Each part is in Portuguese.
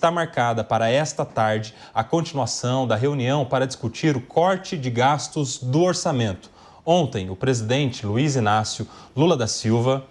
está marcada para esta tarde a continuação da reunião para discutir o corte de gastos do orçamento. Ontem, o presidente Luiz Inácio Lula da Silva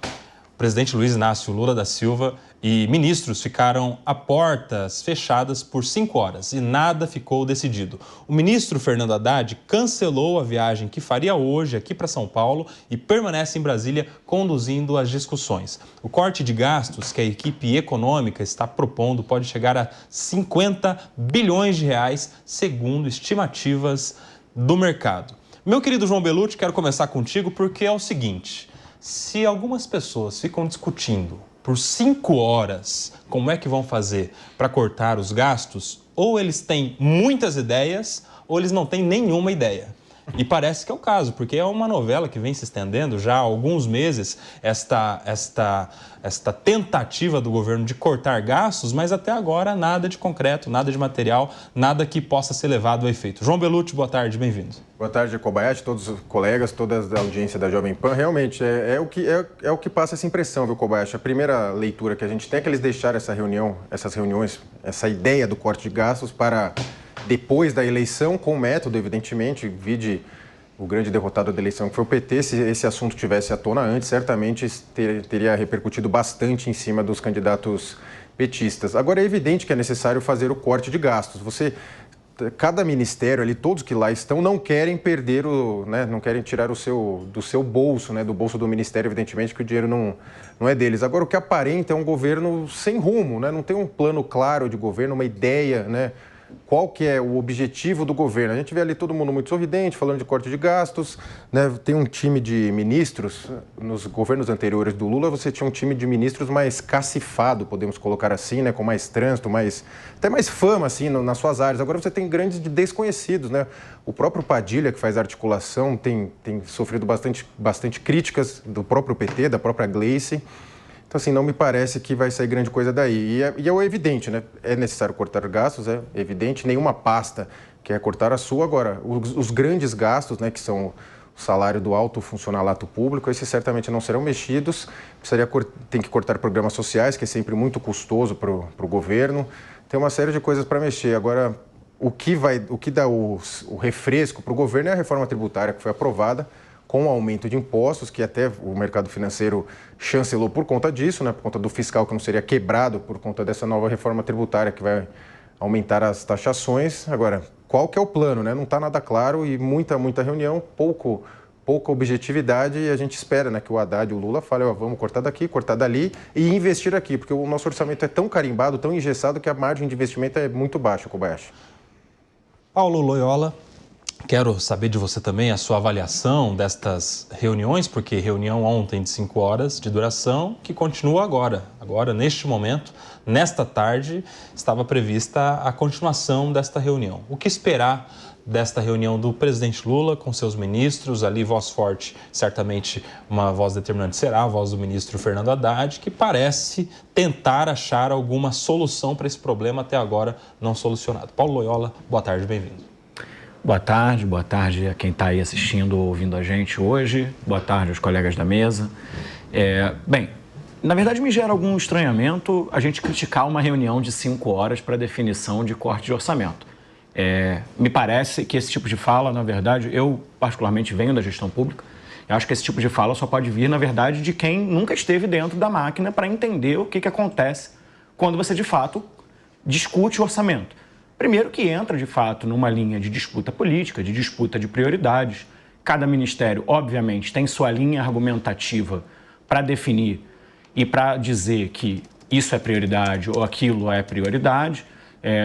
e ministros ficaram a portas fechadas por 5 horas e nada ficou decidido. O ministro Fernando Haddad cancelou a viagem que faria hoje aqui para São Paulo e permanece em Brasília conduzindo as discussões. O corte de gastos que a equipe econômica está propondo pode chegar a 50 bilhões de reais, segundo estimativas do mercado. Meu querido João Belucci, quero começar contigo porque é o seguinte: se algumas pessoas ficam discutindo por 5 horas como é que vão fazer para cortar os gastos, ou eles têm muitas ideias ou eles não têm nenhuma ideia. E parece que é o caso, porque é uma novela que vem se estendendo já há alguns meses, esta tentativa do governo de cortar gastos, mas até agora nada de concreto, nada de material, nada que possa ser levado a efeito. João Belucci, boa tarde, bem-vindo. Boa tarde, Kobayashi, todos os colegas, toda a audiência da Jovem Pan. Realmente, é o que passa essa impressão, viu, Kobayashi? A primeira leitura que a gente tem é que eles deixaram essas reuniões, essa ideia do corte de gastos para depois da eleição, com método, evidentemente, vide o grande derrotado da eleição que foi o PT. Se esse assunto tivesse à tona antes, certamente teria repercutido bastante em cima dos candidatos petistas. Agora, é evidente que é necessário fazer o corte de gastos. Cada ministério ali, todos que lá estão, não querem perder não querem tirar do seu bolso, do bolso do ministério, evidentemente, que o dinheiro não é deles. Agora, o que aparenta é um governo sem rumo, não tem um plano claro de governo, uma ideia, qual que é o objetivo do governo. A gente vê ali todo mundo muito sorridente, falando de corte de gastos, Tem um time de ministros, nos governos anteriores do Lula, você tinha um time de ministros mais cacifado, podemos colocar assim, com mais trânsito, até mais fama, assim, nas suas áreas. Agora você tem grandes desconhecidos, O próprio Padilha, que faz articulação, tem sofrido bastante críticas do próprio PT, da própria Gleice. Então, assim, não me parece que vai sair grande coisa daí. E é evidente, É necessário cortar gastos, é evidente. Nenhuma pasta quer cortar a sua. Agora, os grandes gastos, que são o salário do alto funcionalato público, esses certamente não serão mexidos. Tem que cortar programas sociais, que é sempre muito custoso para o governo. Tem uma série de coisas para mexer. Agora, o que dá o refresco para o governo é a reforma tributária que foi aprovada, com o aumento de impostos, que até o mercado financeiro chancelou por conta disso, por conta do fiscal que não seria quebrado por conta dessa nova reforma tributária que vai aumentar as taxações. Agora, qual que é o plano, Não está nada claro e muita reunião, pouca objetividade, e a gente espera, que o Haddad e o Lula falem, vamos cortar daqui, cortar dali e investir aqui, porque o nosso orçamento é tão carimbado, tão engessado, que a margem de investimento é muito baixa, Kobayashi. Paulo Loyola, quero saber de você também a sua avaliação destas reuniões, porque reunião ontem de 5 horas de duração, que continua agora. Agora, neste momento, nesta tarde, estava prevista a continuação desta reunião. O que esperar desta reunião do presidente Lula com seus ministros? Ali, voz forte, certamente uma voz determinante será a voz do ministro Fernando Haddad, que parece tentar achar alguma solução para esse problema até agora não solucionado. Paulo Loyola, boa tarde, bem-vindo. Boa tarde a quem está aí assistindo ou ouvindo a gente hoje. Boa tarde aos colegas da mesa. Bem, na verdade me gera algum estranhamento a gente criticar uma reunião de 5 horas para definição de corte de orçamento. Me parece que esse tipo de fala, na verdade, eu particularmente venho da gestão pública, eu acho que esse tipo de fala só pode vir, na verdade, de quem nunca esteve dentro da máquina para entender o que acontece quando você, de fato, discute o orçamento. Primeiro que entra, de fato, numa linha de disputa política, de disputa de prioridades. Cada ministério, obviamente, tem sua linha argumentativa para definir e para dizer que isso é prioridade ou aquilo é prioridade.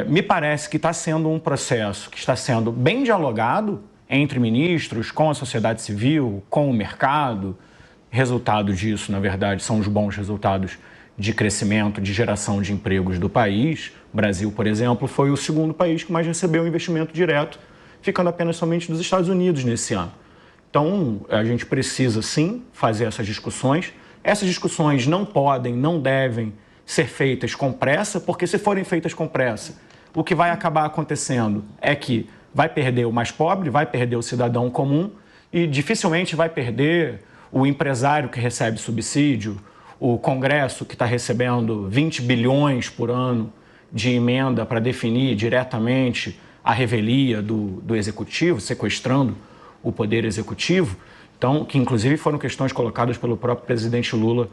Me parece que está sendo um processo que está sendo bem dialogado entre ministros, com a sociedade civil, com o mercado. Resultado disso, na verdade, são os bons resultados de crescimento, de geração de empregos do país. O Brasil, por exemplo, foi o segundo país que mais recebeu investimento direto, ficando apenas somente dos Estados Unidos nesse ano. Então, a gente precisa, sim, fazer essas discussões. Essas discussões não podem, não devem ser feitas com pressa, porque se forem feitas com pressa, o que vai acabar acontecendo é que vai perder o mais pobre, vai perder o cidadão comum e dificilmente vai perder o empresário que recebe subsídio, o Congresso que está recebendo 20 bilhões por ano de emenda para definir diretamente a revelia do Executivo, sequestrando o Poder Executivo, então, que inclusive foram questões colocadas pelo próprio presidente Lula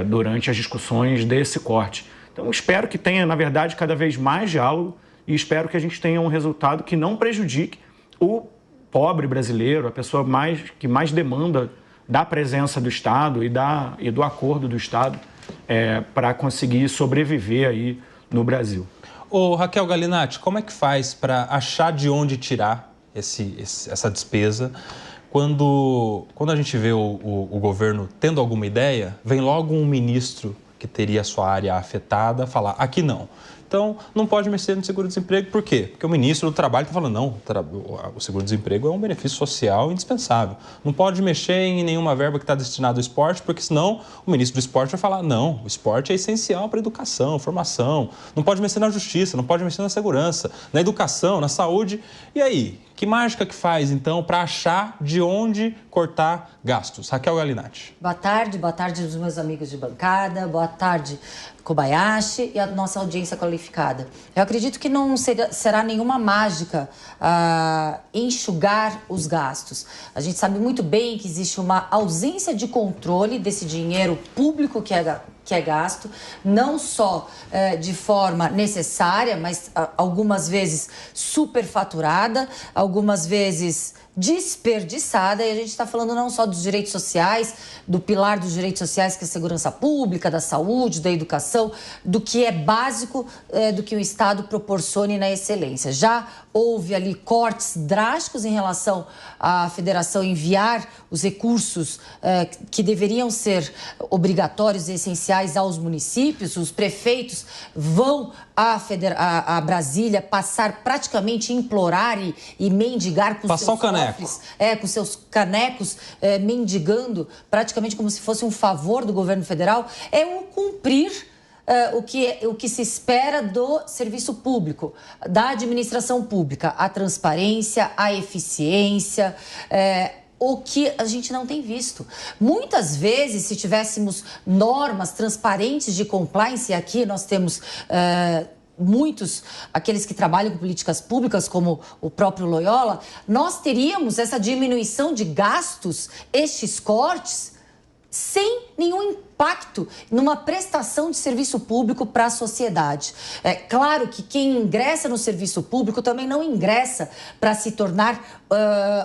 durante as discussões desse corte. Então, espero que tenha, na verdade, cada vez mais diálogo e espero que a gente tenha um resultado que não prejudique o pobre brasileiro, a pessoa que mais demanda da presença do Estado e do acordo do Estado para conseguir sobreviver aí no Brasil. Ô, Raquel Galinatti, como é que faz para achar de onde tirar essa despesa? Quando a gente vê o governo tendo alguma ideia, vem logo um ministro que teria a sua área afetada falar, aqui não. Então, não pode mexer no seguro-desemprego. Por quê? Porque o ministro do Trabalho está falando, não, o seguro-desemprego é um benefício social indispensável. Não pode mexer em nenhuma verba que está destinada ao esporte, porque senão o ministro do esporte vai falar, não, o esporte é essencial para a educação, formação. Não pode mexer na justiça, não pode mexer na segurança, na educação, na saúde. E aí? Que mágica que faz, então, para achar de onde cortar gastos? Raquel Galinatti. Boa tarde aos meus amigos de bancada, boa tarde, Kobayashi e a nossa audiência qualificada. Eu acredito que não será nenhuma mágica enxugar os gastos. A gente sabe muito bem que existe uma ausência de controle desse dinheiro público que é gasto, não só de forma necessária, mas algumas vezes superfaturada, algumas vezes desperdiçada, e a gente está falando não só dos direitos sociais, do pilar dos direitos sociais, que é a segurança pública, da saúde, da educação, do que é básico, do que o Estado proporcione na excelência. Já houve ali cortes drásticos em relação à federação enviar os recursos que deveriam ser obrigatórios e essenciais aos municípios. Os prefeitos vão a Brasília passar praticamente implorar e mendigar com seus cofres, com seus canecos, mendigando praticamente como se fosse um favor do governo federal. É um cumprir o que se espera do serviço público, da administração pública, a transparência, a eficiência, o que a gente não tem visto. Muitas vezes, se tivéssemos normas transparentes de compliance, e aqui nós temos muitos, aqueles que trabalham com políticas públicas, como o próprio Loyola, nós teríamos essa diminuição de gastos, estes cortes, sem nenhum impacto numa prestação de serviço público para a sociedade. É claro que quem ingressa no serviço público também não ingressa para se tornar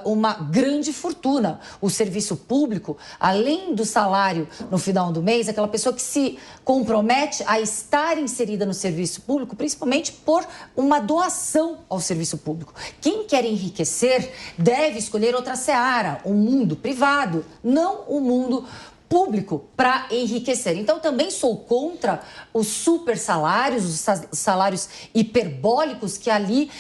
uma grande fortuna. O serviço público, além do salário no final do mês, é aquela pessoa que se compromete a estar inserida no serviço público, principalmente por uma doação ao serviço público. Quem quer enriquecer deve escolher outra seara, um mundo privado, não um mundo público para enriquecer. Então, também sou contra os super salários, os salários hiperbólicos que ali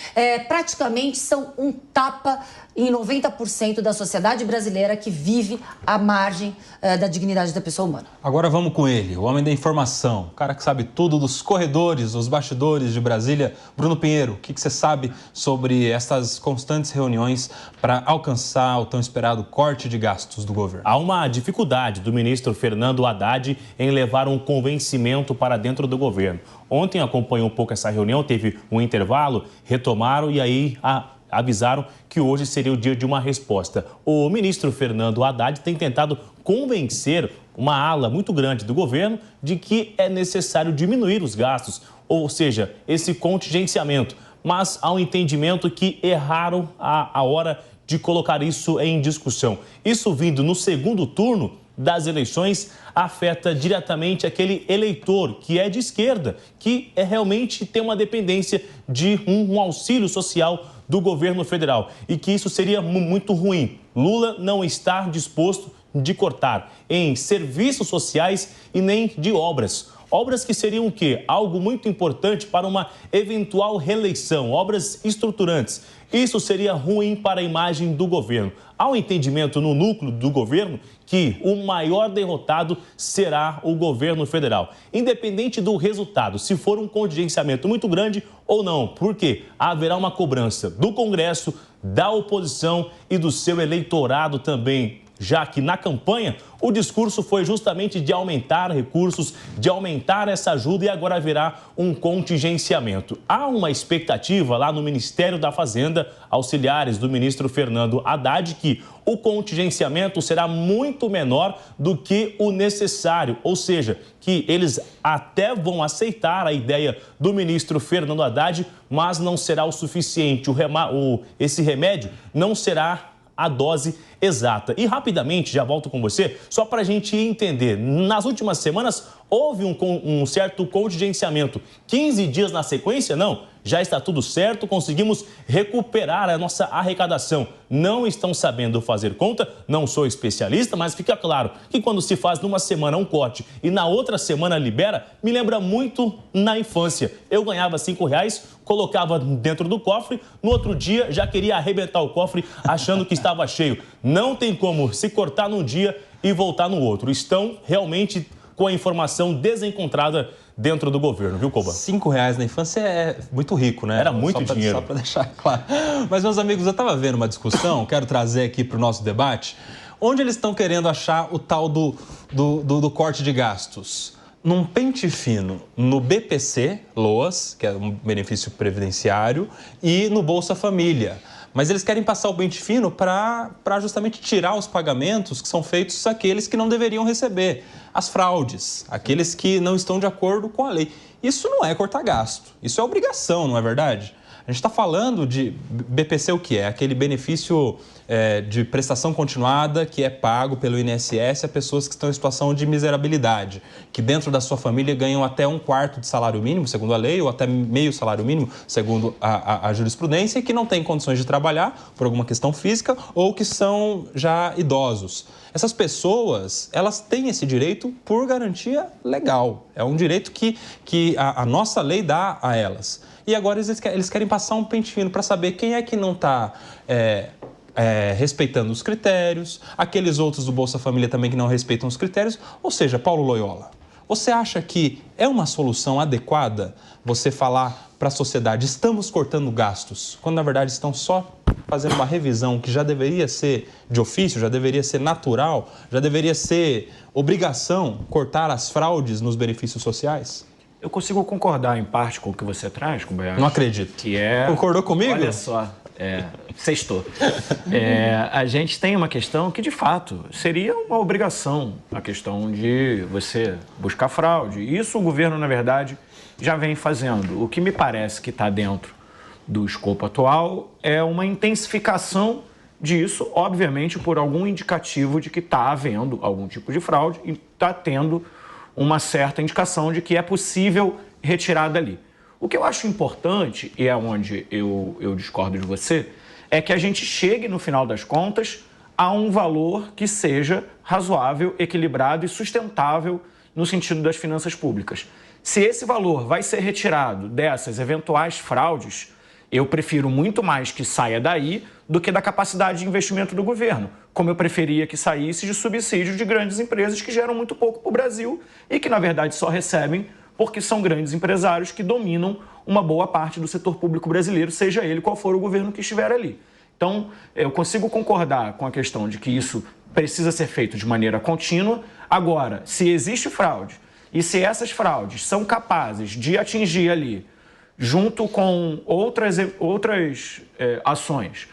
praticamente são um tapa em 90% da sociedade brasileira que vive à margem da dignidade da pessoa humana. Agora vamos com ele, o homem da informação, o cara que sabe tudo dos corredores, dos bastidores de Brasília. Bruno Pinheiro, o que você sabe sobre essas constantes reuniões para alcançar o tão esperado corte de gastos do governo? Há uma dificuldade do ministro Fernando Haddad em levar um convencimento para dentro do governo. Ontem acompanhou um pouco essa reunião, teve um intervalo, retomaram e aí avisaram que hoje seria o dia de uma resposta. O ministro Fernando Haddad tem tentado convencer uma ala muito grande do governo de que é necessário diminuir os gastos, ou seja, esse contingenciamento. Mas há um entendimento que erraram a hora de colocar isso em discussão. Isso vindo no segundo turno das eleições afeta diretamente aquele eleitor que é de esquerda, que realmente tem uma dependência de um auxílio social do governo federal e que isso seria muito ruim. Lula não está disposto de cortar em serviços sociais e nem de obras. Obras que seriam o quê? Algo muito importante para uma eventual reeleição, obras estruturantes. Isso seria ruim para a imagem do governo. Há um entendimento no núcleo do governo que o maior derrotado será o governo federal. Independente do resultado, se for um contingenciamento muito grande ou não, porque haverá uma cobrança do Congresso, da oposição e do seu eleitorado também. já que na campanha o discurso foi justamente de aumentar recursos, de aumentar essa ajuda e agora haverá um contingenciamento. Há uma expectativa lá no Ministério da Fazenda, auxiliares do ministro Fernando Haddad, que o contingenciamento será muito menor do que o necessário, ou seja, que eles até vão aceitar a ideia do ministro Fernando Haddad, mas não será o suficiente. Esse remédio não será a dose exata. E rapidamente, já volto com você, só para a gente entender, nas últimas semanas houve um certo contingenciamento. 15 dias na sequência, não, já está tudo certo, conseguimos recuperar a nossa arrecadação. Não estão sabendo fazer conta, não sou especialista, mas fica claro que quando se faz numa semana um corte e na outra semana libera, me lembra muito na infância. Eu ganhava R$5, colocava dentro do cofre, no outro dia já queria arrebentar o cofre achando que estava cheio. Não tem como se cortar num dia e voltar no outro. Estão realmente com a informação desencontrada dentro do governo, viu, Coba? R$5 na infância é muito rico, né? Era muito dinheiro. Só para deixar claro. Mas, meus amigos, eu estava vendo uma discussão, quero trazer aqui para o nosso debate, onde eles estão querendo achar o tal do corte de gastos. Num pente fino, no BPC, LOAS, que é um benefício previdenciário, e no Bolsa Família. Mas eles querem passar o pente fino para justamente tirar os pagamentos que são feitos àqueles que não deveriam receber. As fraudes, aqueles que não estão de acordo com a lei. Isso não é cortar gasto, isso é obrigação, não é verdade? A gente está falando de BPC, o que é? Aquele benefício de prestação continuada que é pago pelo INSS a pessoas que estão em situação de miserabilidade, que dentro da sua família ganham até 1/4 de salário mínimo, segundo a lei, ou até meio salário mínimo, segundo a jurisprudência, e que não têm condições de trabalhar por alguma questão física ou que são já idosos. Essas pessoas, elas têm esse direito por garantia legal. É um direito que a nossa lei dá a elas. E agora eles querem passar um pente fino para saber quem é que não está respeitando os critérios, aqueles outros do Bolsa Família também que não respeitam os critérios. Ou seja, Paulo Loyola, você acha que é uma solução adequada você falar para a sociedade estamos cortando gastos, quando na verdade estão só fazendo uma revisão que já deveria ser de ofício, já deveria ser natural, já deveria ser obrigação cortar as fraudes nos benefícios sociais? Eu consigo concordar em parte com o que você traz, Kobayashi. Não acredito. Que é... Concordou comigo? Olha só, sextou. A gente tem uma questão que, de fato, seria uma obrigação, a questão de você buscar fraude. Isso o governo, na verdade, já vem fazendo. O que me parece que está dentro do escopo atual é uma intensificação disso, obviamente, por algum indicativo de que está havendo algum tipo de fraude e está tendo uma certa indicação de que é possível retirar dali. O que eu acho importante, e é onde eu discordo de você, é que a gente chegue, no final das contas, a um valor que seja razoável, equilibrado e sustentável no sentido das finanças públicas. Se esse valor vai ser retirado dessas eventuais fraudes, eu prefiro muito mais que saia daí do que da capacidade de investimento do governo, como eu preferia que saísse de subsídios de grandes empresas que geram muito pouco para o Brasil e que, na verdade, só recebem porque são grandes empresários que dominam uma boa parte do setor público brasileiro, seja ele qual for o governo que estiver ali. Então, eu consigo concordar com a questão de que isso precisa ser feito de maneira contínua. Agora, se existe fraude e se essas fraudes são capazes de atingir ali, junto com outras ações,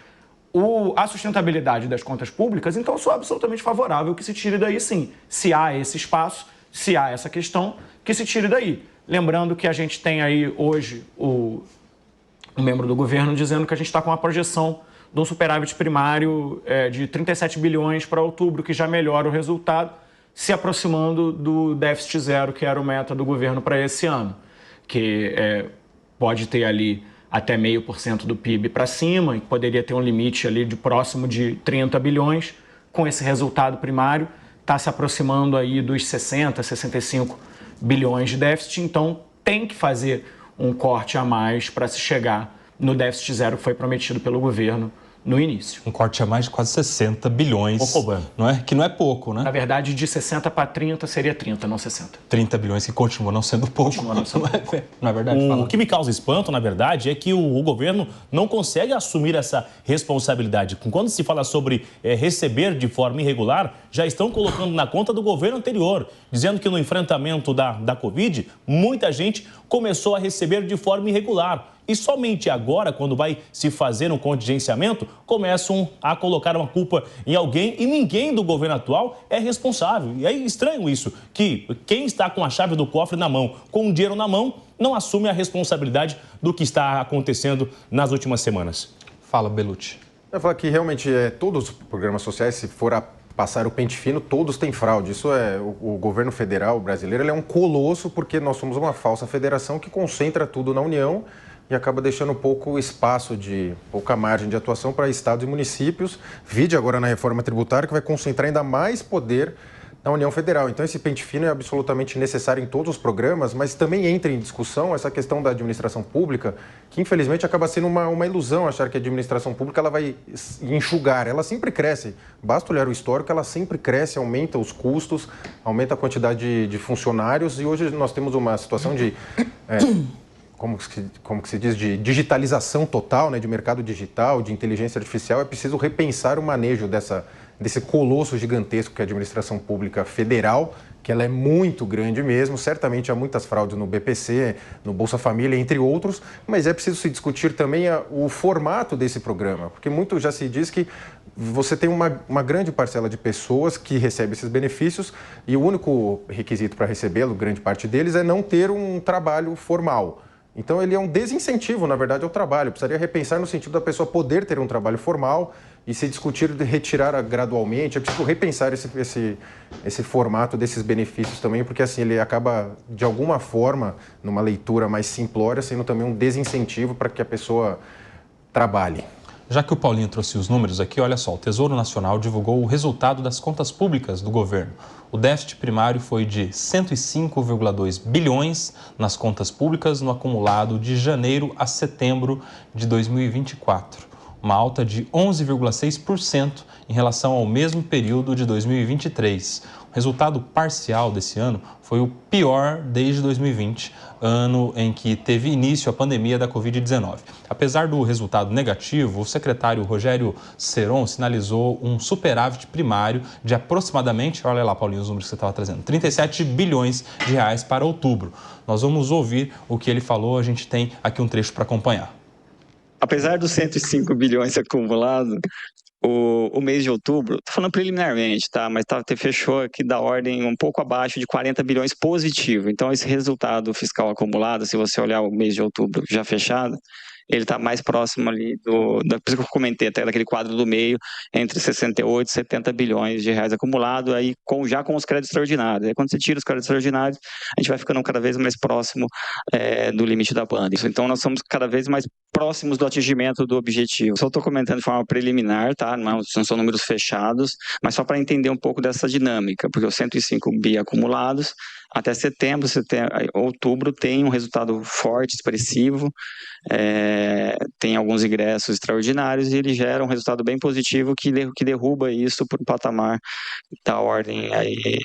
a sustentabilidade das contas públicas, então eu sou absolutamente favorável que se tire daí sim. Se há esse espaço, se há essa questão, que se tire daí. Lembrando que a gente tem aí hoje um membro do governo dizendo que a gente está com uma projeção de um superávit primário de 37 bilhões para outubro, que já melhora o resultado, se aproximando do déficit zero, que era o meta do governo para esse ano, que pode ter ali até 0,5% do PIB para cima, e poderia ter um limite ali de próximo de 30 bilhões. Com esse resultado primário, está se aproximando aí dos 60, 65 bilhões de déficit, então tem que fazer um corte a mais para se chegar no déficit zero que foi prometido pelo governo no início. Um corte a mais de quase 60 bilhões, não é? Que não é pouco, né? Na verdade, de 60 para 30 seria 30, não 60. 30 bilhões que continua não sendo pouco. Continua não sendo pouco. Não é verdade? O que me causa espanto, na verdade, é que o governo não consegue assumir essa responsabilidade. Quando se fala sobre receber de forma irregular, já estão colocando na conta do governo anterior, dizendo que no enfrentamento da Covid, muita gente começou a receber de forma irregular. E somente agora, quando vai se fazer um contingenciamento, começam a colocar uma culpa em alguém e ninguém do governo atual é responsável. E é estranho isso, que quem está com a chave do cofre na mão, com o dinheiro na mão, não assume a responsabilidade do que está acontecendo nas últimas semanas. Fala, Bellucci. Eu falo que realmente todos os programas sociais, se for a passar o pente fino, todos têm fraude. Isso é o governo federal brasileiro, ele é um colosso porque nós somos uma falsa federação que concentra tudo na União e acaba deixando pouco espaço, pouca margem de atuação para estados e municípios. Vide agora na reforma tributária que vai concentrar ainda mais poder na União Federal. Então esse pente fino é absolutamente necessário em todos os programas, mas também entra em discussão essa questão da administração pública, que infelizmente acaba sendo uma ilusão achar que a administração pública ela vai enxugar. Ela sempre cresce. Basta olhar o histórico, ela sempre cresce, aumenta os custos, aumenta a quantidade de funcionários e hoje nós temos uma situação de... como que se diz, de digitalização total, né, de mercado digital, de inteligência artificial, é preciso repensar o manejo desse colosso gigantesco que é a administração pública federal, que ela é muito grande mesmo, certamente há muitas fraudes no BPC, no Bolsa Família, entre outros, mas é preciso se discutir também o formato desse programa, porque muito já se diz que você tem uma grande parcela de pessoas que recebe esses benefícios e o único requisito para recebê-lo, grande parte deles, é não ter um trabalho formal. Então, ele é um desincentivo, na verdade, ao trabalho. Precisaria repensar no sentido da pessoa poder ter um trabalho formal e se discutir de retirar gradualmente. É preciso repensar esse formato desses benefícios também, porque assim ele acaba, de alguma forma, numa leitura mais simplória, sendo também um desincentivo para que a pessoa trabalhe. Já que o Paulinho trouxe os números aqui, olha só, o Tesouro Nacional divulgou o resultado das contas públicas do governo. O déficit primário foi de 105,2 bilhões nas contas públicas no acumulado de janeiro a setembro de 2024, uma alta de 11,6% em relação ao mesmo período de 2023. O resultado parcial desse ano foi o pior desde 2020, ano em que teve início a pandemia da Covid-19. Apesar do resultado negativo, o secretário Rogério Seron sinalizou um superávit primário de aproximadamente, olha lá, Paulinho, os números que você estava trazendo, 37 bilhões de reais para outubro. Nós vamos ouvir o que ele falou, a gente tem aqui um trecho para acompanhar. Apesar dos 105 bilhões acumulados, o mês de outubro, estou falando preliminarmente, tá? Mas fechou aqui da ordem um pouco abaixo de 40 bilhões positivo. Então, esse resultado fiscal acumulado, se você olhar o mês de outubro já fechado, ele está mais próximo ali por isso que eu comentei até daquele quadro do meio, entre 68 e 70 bilhões de reais acumulado, aí já com os créditos extraordinários. Aí quando você tira os créditos extraordinários, a gente vai ficando cada vez mais próximo do limite da banda. Então nós somos cada vez mais próximos do atingimento do objetivo. Só estou comentando de forma preliminar, tá? Não são números fechados, mas só para entender um pouco dessa dinâmica, porque os 105 bi acumulados, até outubro tem um resultado forte, expressivo, tem alguns ingressos extraordinários e ele gera um resultado bem positivo que derruba isso para um patamar da ordem aí,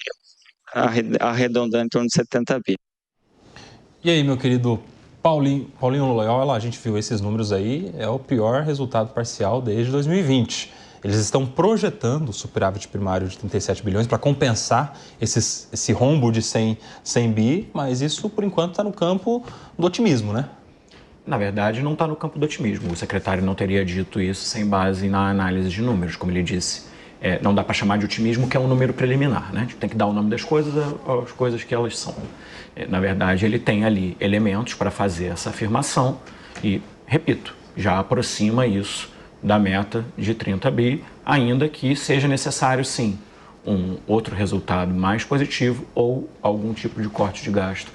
arredondando em torno de 70 bi. E aí, meu querido Paulinho Loyola, a gente viu esses números aí, é o pior resultado parcial desde 2020. Eles estão projetando o superávit primário de 37 bilhões para compensar esse rombo de 100 bi, mas isso, por enquanto, está no campo do otimismo, né? Na verdade, não está no campo do otimismo. O secretário não teria dito isso sem base na análise de números, como ele disse. Não dá para chamar de otimismo, que é um número preliminar, né? A gente tem que dar o nome das coisas às coisas que elas são. Na verdade, ele tem ali elementos para fazer essa afirmação e, repito, já aproxima isso da meta de 30 bi, ainda que seja necessário, sim, um outro resultado mais positivo ou algum tipo de corte de gasto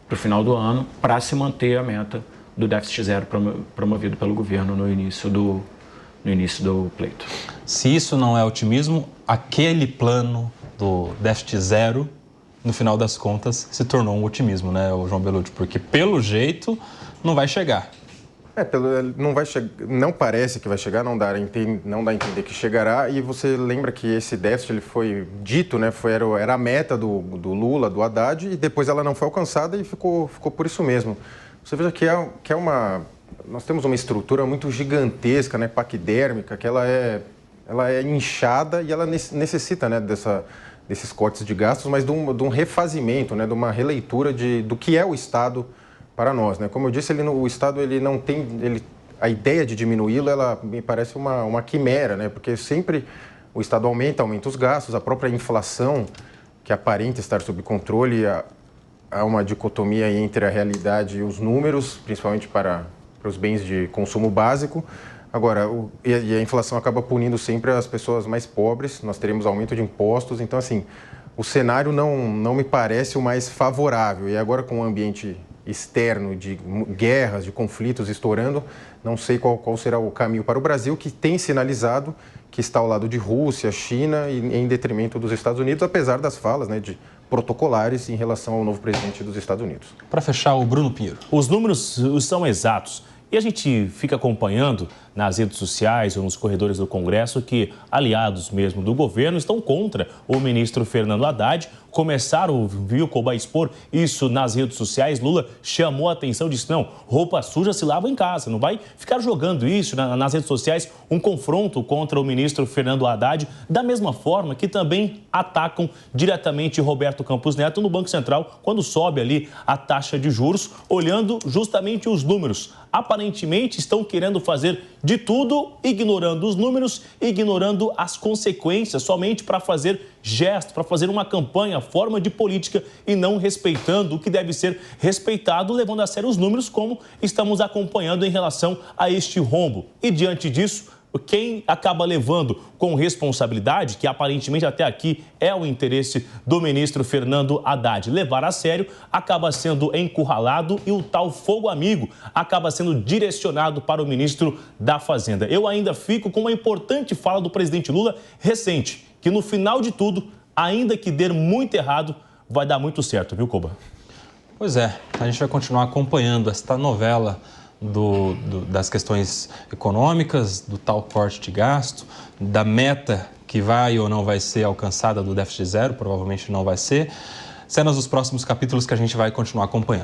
para o final do ano para se manter a meta do déficit zero promovido pelo governo no início do pleito. Se isso não é otimismo, aquele plano do déficit zero, no final das contas, se tornou um otimismo, né, o João Bellucci? Porque, pelo jeito, não vai chegar. Não vai não parece que vai chegar, não dá a entender que chegará, e você lembra que esse déficit ele foi dito, né, era a meta do Lula, do Haddad, e depois ela não foi alcançada e ficou por isso mesmo. Você veja que nós temos uma estrutura muito gigantesca, né, paquidérmica, que ela é inchada e ela necessita, né, desses cortes de gastos, mas de um refazimento, né, de uma releitura do que é o Estado para nós, né? Como eu disse, o Estado ele não tem, a ideia de diminuí-lo, ela me parece uma quimera, né? Porque sempre o Estado aumenta os gastos, a própria inflação, que aparenta estar sob controle, há uma dicotomia entre a realidade e os números, principalmente para os bens de consumo básico. Agora, e a inflação acaba punindo sempre as pessoas mais pobres, nós teremos aumento de impostos, então, assim, o cenário não me parece o mais favorável. E agora, com o ambiente externo de guerras, de conflitos estourando, não sei qual será o caminho para o Brasil, que tem sinalizado que está ao lado de Rússia, China e em detrimento dos Estados Unidos, apesar das falas, né, de protocolares em relação ao novo presidente dos Estados Unidos. Para fechar, o Bruno Pinheiro. Os números são exatos. E a gente fica acompanhando nas redes sociais ou nos corredores do Congresso que aliados mesmo do governo estão contra o ministro Fernando Haddad. Começaram, viu, Koba, expor isso nas redes sociais. Lula chamou a atenção, disse, não, roupa suja se lava em casa, não vai ficar jogando isso nas redes sociais, um confronto contra o ministro Fernando Haddad, da mesma forma que também atacam diretamente Roberto Campos Neto no Banco Central, quando sobe ali a taxa de juros, olhando justamente os números. Aparentemente estão querendo fazer de tudo, ignorando os números, ignorando as consequências, somente para fazer gesto, para fazer uma campanha, forma de política e não respeitando o que deve ser respeitado, levando a sério os números, como estamos acompanhando em relação a este rombo. E diante disso, quem acaba levando com responsabilidade, que aparentemente até aqui é o interesse do ministro Fernando Haddad, levar a sério, acaba sendo encurralado e o tal fogo amigo acaba sendo direcionado para o ministro da Fazenda. Eu ainda fico com uma importante fala do presidente Lula recente, que no final de tudo, ainda que der muito errado, vai dar muito certo, viu, Koba? Pois é, a gente vai continuar acompanhando esta novela das questões econômicas, do tal corte de gasto, da meta que vai ou não vai ser alcançada do déficit zero, provavelmente não vai ser. Cenas dos próximos capítulos que a gente vai continuar acompanhando.